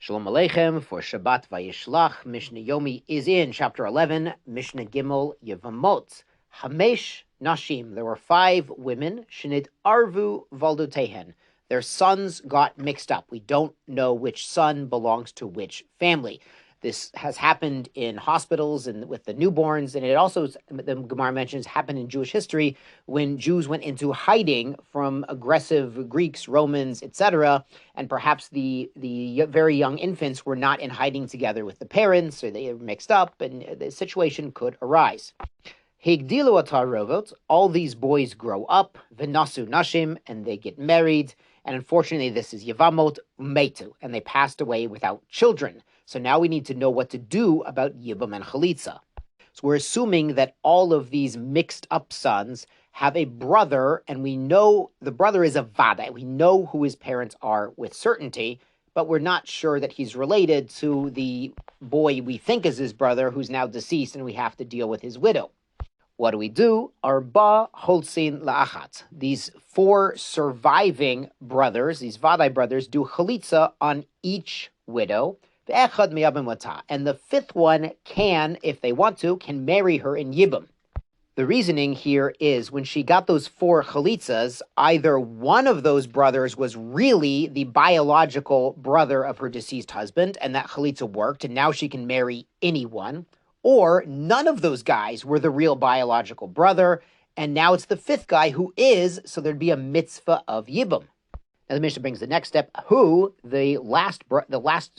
Shalom Aleichem for Shabbat Vayishlach. Mishnah Yomi is in chapter 11, Mishnah Gimel Yevamot. Hamesh Nashim. There were 5 women. Shenit Arvu Valdotehen. Their sons got mixed up. We don't know which son belongs to which family. This has happened in hospitals and with the newborns, and it also, the Gemara mentions, happened in Jewish history when Jews went into hiding from aggressive Greeks, Romans, etc., and perhaps the very young infants were not in hiding together with the parents, or they were mixed up, and the situation could arise. Higdilu atarovot, all these boys grow up, v'nasu nashim, and they get married, and unfortunately this is Yevamot metu, and they passed away without children. So now we need to know what to do about Yibum and Chalitza. So we're assuming that all of these mixed up sons have a brother, and we know the brother is a vada. We know who his parents are with certainty, but we're not sure that he's related to the boy we think is his brother, who's now deceased, and we have to deal with his widow. What do? Arba holzin la'achat. These 4 surviving brothers, these vadai brothers, do chalitza on each widow. And the 5th one can, if they want to, can marry her in Yibum. The reasoning here is when she got those 4 chalitzas, either one of those brothers was really the biological brother of her deceased husband, and that chalitza worked, and now she can marry anyone, or none of those guys were the real biological brother, and now it's the 5th guy who is, so there'd be a mitzvah of Yibum. Now the Mishnah brings the next step. Who, the last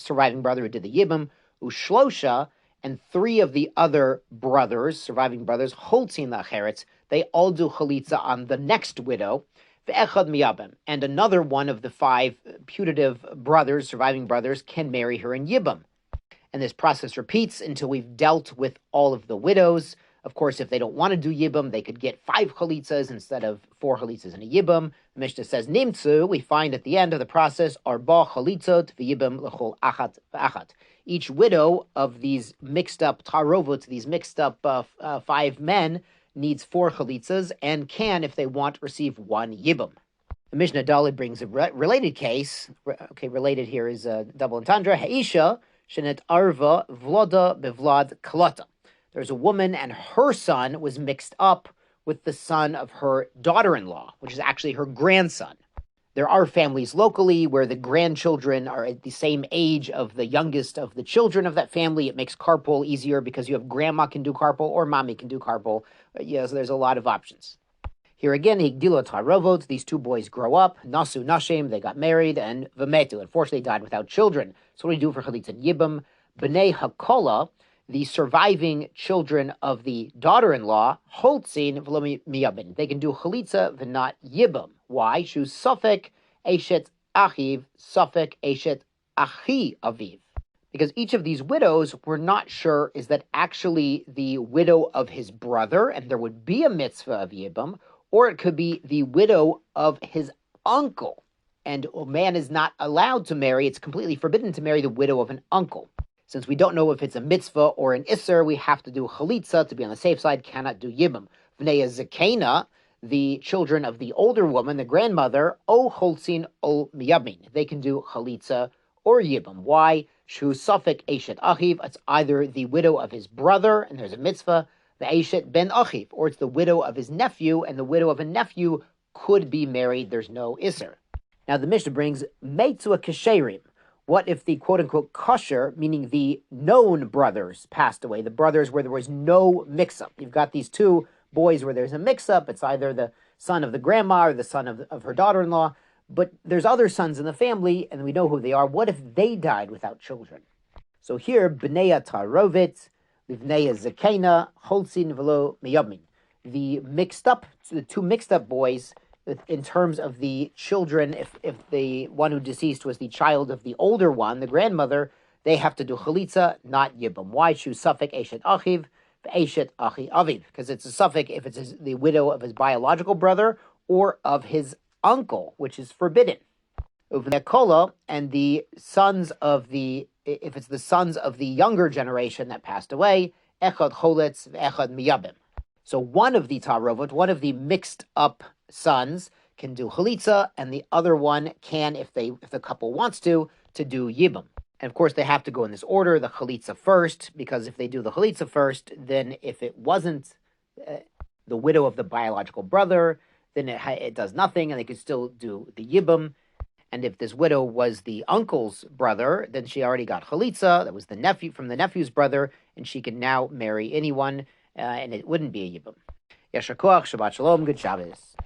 surviving brother who did the Yibum, Ushlosha, and 3 of the other brothers, surviving brothers, Holtzin Lacheretz, they all do Chalitza on the next widow, Ve'echad Miyabim, and another one of the 5 putative brothers, surviving brothers, can marry her in Yibum. And this process repeats until we've dealt with all of the widows. Of course, if they don't want to do Yibum, they could get 5 chalitzas instead of 4 chalitzas in a Yibum. The Mishnah says, Nimtzu, we find at the end of the process, Arba chalitzot v'Yibum l'chol achat v'achat. Each widow of these mixed up tarovot, these mixed up 5 men, needs 4 chalitzas and can, if they want, receive 1 Yibum. The Mishnah Dalit brings a related case. Okay, related here is a double entendre. Ha'isha shenet arva vloda bevlad kalata. There's a woman and her son was mixed up with the son of her daughter-in-law, which is actually her grandson. There are families locally where the grandchildren are at the same age of the youngest of the children of that family. It makes carpool easier because you have grandma can do carpool or mommy can do carpool. So there's a lot of options. Here again, Higdilo Tarovot, these 2 boys grow up, Nasu Nashim, they got married, and Vametu, unfortunately died without children. So what do we do for Chalitza and Yibum? B'nei Hakola, the surviving children of the daughter-in-law, Holtzin v'lo miyabin. They can do chalitza but not Yibum. Why? Shu safek eshet achiv, safek eshet achi aviv. Because each of these widows, we're not sure, is that actually the widow of his brother, and there would be a mitzvah of Yibum, or it could be the widow of his uncle. And a man is not allowed to marry, it's completely forbidden to marry the widow of an uncle. Since we don't know if it's a mitzvah or an isser, we have to do chalitza to be on the safe side, cannot do Yibum. V'nei zakena, the children of the older woman, the grandmother, o holtzin o miyabmin. They can do chalitza or Yibum. Why? Shu safek eshet achiv. It's either the widow of his brother, and there's a mitzvah, the eshet ben achiv, or it's the widow of his nephew, and the widow of a nephew could be married. There's no isser. Now the Mishnah brings meitzua kesherim. What if the quote-unquote kosher, meaning the known brothers, passed away, the brothers where there was no mix-up? You've got these 2 boys where there's a mix-up. It's either the son of the grandma or the son of her daughter-in-law, but there's other sons in the family, and we know who they are. What if they died without children? So here, b'nei tarovit, livnei zakena, holtzin v'lo miyabmin. The 2 mixed-up boys, in terms of the children, if the one who deceased was the child of the older one, the grandmother, they have to do chalitza, not Yibum. Why? Shu safek eshet achiv, eshet achi aviv. Because it's a suffix if it's the widow of his biological brother or of his uncle, which is forbidden. Uvnekola, and the sons of if it's the sons of the younger generation that passed away, echad choletz, echad miyabim. So one of the tarovot, one of the mixed up sons can do chalitza, and the other one can, if the couple wants to do Yibum. And of course, they have to go in this order, the chalitza first, because if they do the chalitza first, then if it wasn't the widow of the biological brother, then it does nothing, and they could still do the Yibum. And if this widow was the uncle's brother, then she already got chalitza. That was the nephew from the nephew's brother, and she can now marry anyone, and it wouldn't be a Yibum. Yashar koach, Shabbat Shalom, good Shabbos.